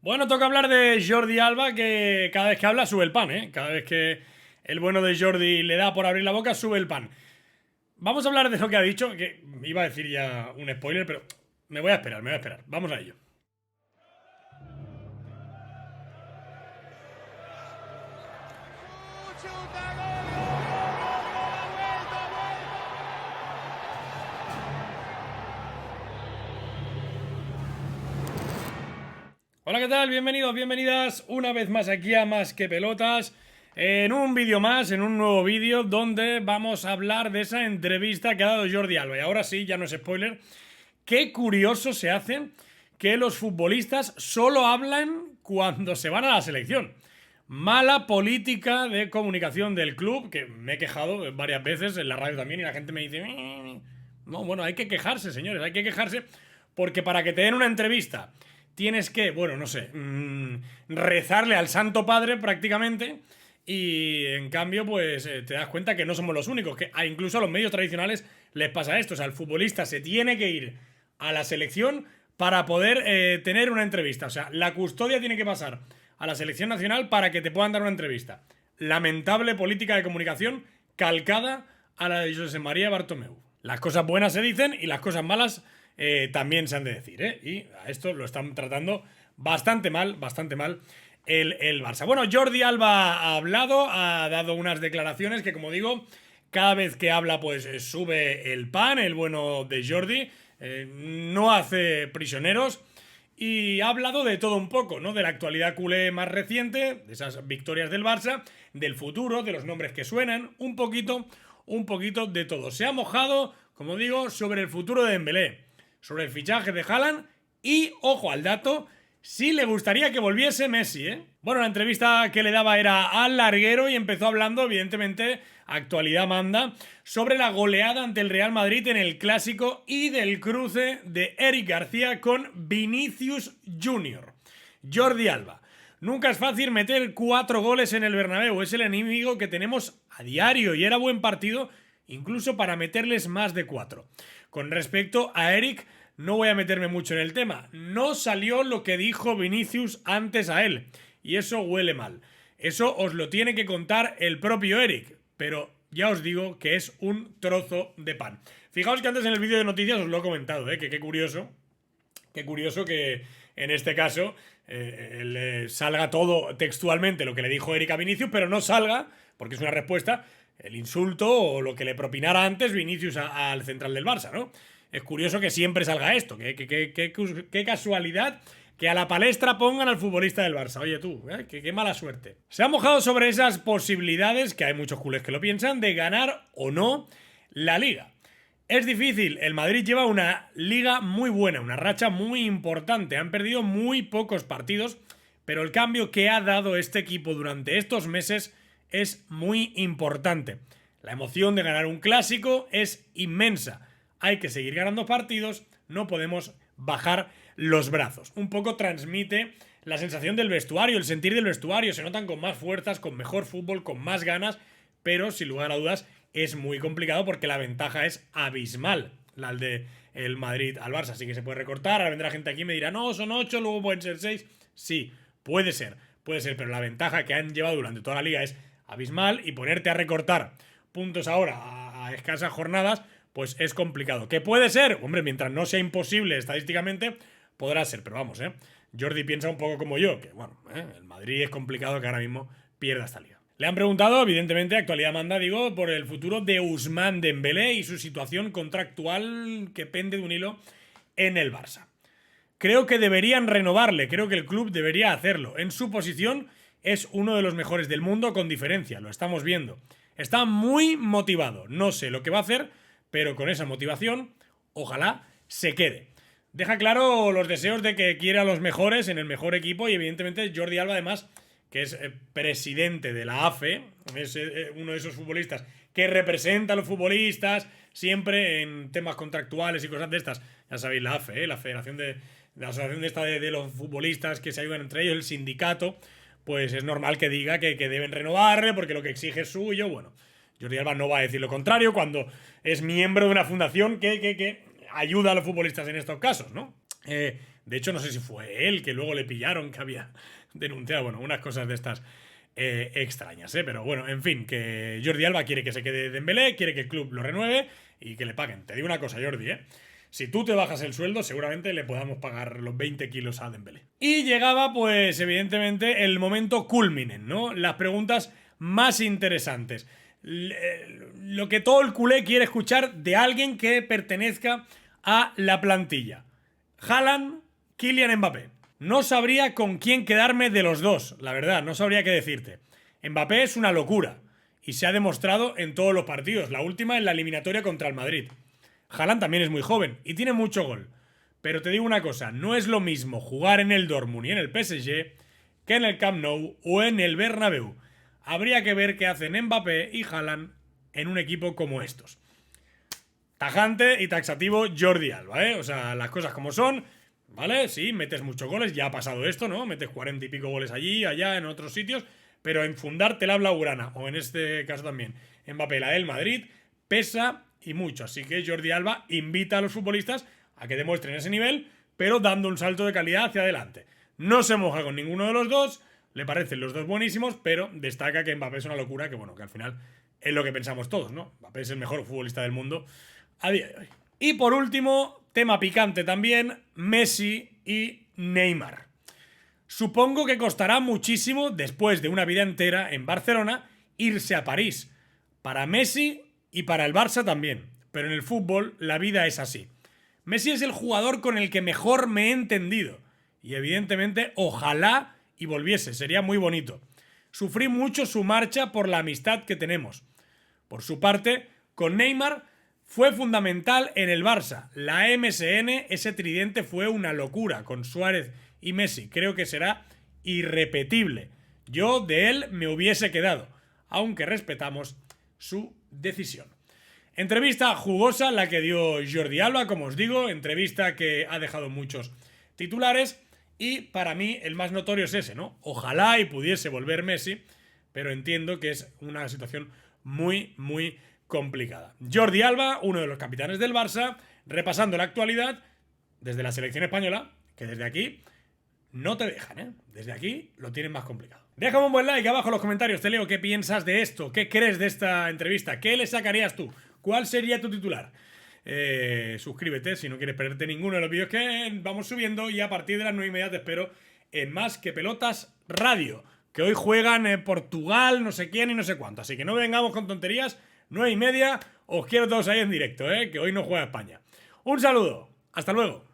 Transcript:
Bueno, toca hablar de Jordi Alba, que cada vez que habla sube el pan, ¿eh? Cada vez que el bueno de Jordi le da por abrir la boca, sube el pan. Vamos a hablar de lo que ha dicho, que iba a decir ya un spoiler, pero me voy a esperar. Vamos a ello. Hola, ¿qué tal? Bienvenidos, bienvenidas una vez más aquí a Más que Pelotas. En un vídeo más, en un nuevo vídeo donde vamos a hablar de esa entrevista que ha dado Jordi Alba. Y ahora sí, ya no es spoiler. Qué curioso se hace que los futbolistas solo hablan cuando se van a la selección. Mala política de comunicación del club, que me he quejado varias veces en la radio también y la gente me dice... No, bueno, hay que quejarse, señores, hay que quejarse porque para que te den una entrevista tienes que, bueno, no sé, rezarle al Santo Padre prácticamente. Y en cambio, pues te das cuenta que no somos los únicos, que incluso a los medios tradicionales les pasa esto. O sea, el futbolista se tiene que ir a la selección para poder tener una entrevista. O sea, la custodia tiene que pasar a la selección nacional para que te puedan dar una entrevista. Lamentable política de comunicación calcada a la de José María Bartomeu. Las cosas buenas se dicen y las cosas malas también se han de decir, ¿eh? Y a esto lo están tratando bastante mal el Barça. Bueno, Jordi Alba ha hablado, ha dado unas declaraciones que, como digo, cada vez que habla, pues sube el pan, el bueno de Jordi, no hace prisioneros. Y ha hablado de todo un poco, ¿no? De la actualidad culé más reciente, de esas victorias del Barça, del futuro, de los nombres que suenan, un poquito de todo. Se ha mojado, como digo, sobre el futuro de Dembélé, sobre el fichaje de Haaland y, ojo al dato, sí le gustaría que volviese Messi, ¿eh? Bueno, la entrevista que le daba era al larguero y empezó hablando, evidentemente, actualidad manda, sobre la goleada ante el Real Madrid en el Clásico y del cruce de Eric García con Vinicius Junior. Jordi Alba. Nunca es fácil meter 4 goles en el Bernabéu, es el enemigo que tenemos a diario y era buen partido incluso para meterles más de 4. Con respecto a Eric, no voy a meterme mucho en el tema. No salió lo que dijo Vinicius antes a él. Y eso huele mal. Eso os lo tiene que contar el propio Eric. Pero ya os digo que es un trozo de pan. Fijaos que antes en el vídeo de noticias os lo he comentado, que qué curioso. Qué curioso que en este caso le salga todo textualmente lo que le dijo Eric a Vinicius, pero no salga, porque es una respuesta, el insulto o lo que le propinara antes Vinicius al central del Barça, ¿no? Es curioso que siempre salga esto. Qué casualidad que a la palestra pongan al futbolista del Barça. Oye tú, qué mala suerte. Se ha mojado sobre esas posibilidades, que hay muchos culés que lo piensan, de ganar o no la Liga. Es difícil, el Madrid lleva una liga muy buena, una racha muy importante. Han perdido muy pocos partidos, pero el cambio que ha dado este equipo durante estos meses es muy importante. La emoción de ganar un clásico es inmensa. Hay que seguir ganando partidos, no podemos bajar los brazos. Un poco transmite la sensación del vestuario, el sentir del vestuario. Se notan con más fuerzas, con mejor fútbol, con más ganas, pero sin lugar a dudas es muy complicado porque la ventaja es abismal, la de el Madrid al Barça. Así que se puede recortar, ahora vendrá gente aquí y me dirá, no, son 8, luego pueden ser 6. Sí, puede ser, pero la ventaja que han llevado durante toda la liga es abismal y ponerte a recortar puntos ahora a escasas jornadas, pues es complicado. ¿Qué puede ser? Hombre, mientras no sea imposible estadísticamente, podrá ser, pero vamos, Jordi piensa un poco como yo, que bueno, el Madrid es complicado que ahora mismo pierda esta liga. Le han preguntado, evidentemente, actualidad manda, digo, por el futuro de Ousmane Dembélé y su situación contractual que pende de un hilo en el Barça. Creo que deberían renovarle, creo que el club debería hacerlo. En su posición es uno de los mejores del mundo con diferencia, lo estamos viendo. Está muy motivado, no sé lo que va a hacer, pero con esa motivación, ojalá se quede. Deja claro los deseos de que quiere a los mejores en el mejor equipo y evidentemente Jordi Alba además, que es presidente de la AFE, es uno de esos futbolistas que representa a los futbolistas siempre en temas contractuales y cosas de estas. Ya sabéis, la AFE, la Federación de la Asociación de los futbolistas que se ayudan entre ellos, el sindicato, pues es normal que diga que deben renovarle porque lo que exige es suyo. Bueno, Jordi Alba no va a decir lo contrario cuando es miembro de una fundación que ayuda a los futbolistas en estos casos, ¿no? De hecho, no sé si fue él que luego le pillaron que había denunciado. Bueno, unas cosas de estas extrañas, ¿eh? Pero bueno, en fin, que Jordi Alba quiere que se quede Dembélé, quiere que el club lo renueve y que le paguen. Te digo una cosa, Jordi, ¿eh? Si tú te bajas el sueldo, seguramente le podamos pagar los 20 kilos a Dembélé. Y llegaba, pues, evidentemente, el momento culminen, ¿no? Las preguntas más interesantes. Lo que todo el culé quiere escuchar de alguien que pertenezca a la plantilla. Haaland, Kylian Mbappé. No sabría con quién quedarme de los dos, la verdad, no sabría qué decirte. Mbappé es una locura y se ha demostrado en todos los partidos, la última en la eliminatoria contra el Madrid. Haaland también es muy joven y tiene mucho gol. Pero te digo una cosa, no es lo mismo jugar en el Dortmund y en el PSG que en el Camp Nou o en el Bernabéu. Habría que ver qué hacen Mbappé y Haaland en un equipo como estos. Tajante y taxativo Jordi Alba, ¿eh? O sea, las cosas como son, ¿vale? Sí, metes muchos goles, ya ha pasado esto, ¿no? Metes 40 y pico goles allí, allá, en otros sitios, pero en fundarte la blaugrana, o en este caso también Mbappé, la del Madrid, pesa y mucho. Así que Jordi Alba invita a los futbolistas a que demuestren ese nivel, pero dando un salto de calidad hacia adelante. No se moja con ninguno de los dos, le parecen los dos buenísimos, pero destaca que Mbappé es una locura, que bueno, que al final es lo que pensamos todos, ¿no? Mbappé es el mejor futbolista del mundo a día de hoy. Y por último, tema picante también, Messi y Neymar. Supongo que costará muchísimo, después de una vida entera en Barcelona, irse a París. Para Messi y para el Barça también. Pero en el fútbol la vida es así. Messi es el jugador con el que mejor me he entendido. Y evidentemente, ojalá y volviese, sería muy bonito. Sufrí mucho su marcha por la amistad que tenemos. Por su parte, con Neymar fue fundamental en el Barça. La MSN, ese tridente fue una locura con Suárez y Messi. Creo que será irrepetible. Yo de él me hubiese quedado, aunque respetamos su decisión. Entrevista jugosa la que dio Jordi Alba, como os digo, entrevista que ha dejado muchos titulares y para mí el más notorio es ese, ¿no? Ojalá y pudiese volver Messi, pero entiendo que es una situación muy, muy complicada. Jordi Alba, uno de los capitanes del Barça, repasando la actualidad desde la selección española, que desde aquí no te dejan, ¿eh? Desde aquí lo tienen más complicado. Déjame un buen like abajo en los comentarios, te leo qué piensas de esto, qué crees de esta entrevista, qué le sacarías tú, cuál sería tu titular. Suscríbete si no quieres perderte ninguno de los vídeos que vamos subiendo y a partir de las 9:30 te espero en Más que Pelotas Radio, que hoy juegan Portugal, no sé quién y no sé cuánto, así que no vengamos con tonterías. 9:30, os quiero todos ahí en directo, que hoy no juega España. Un saludo, hasta luego.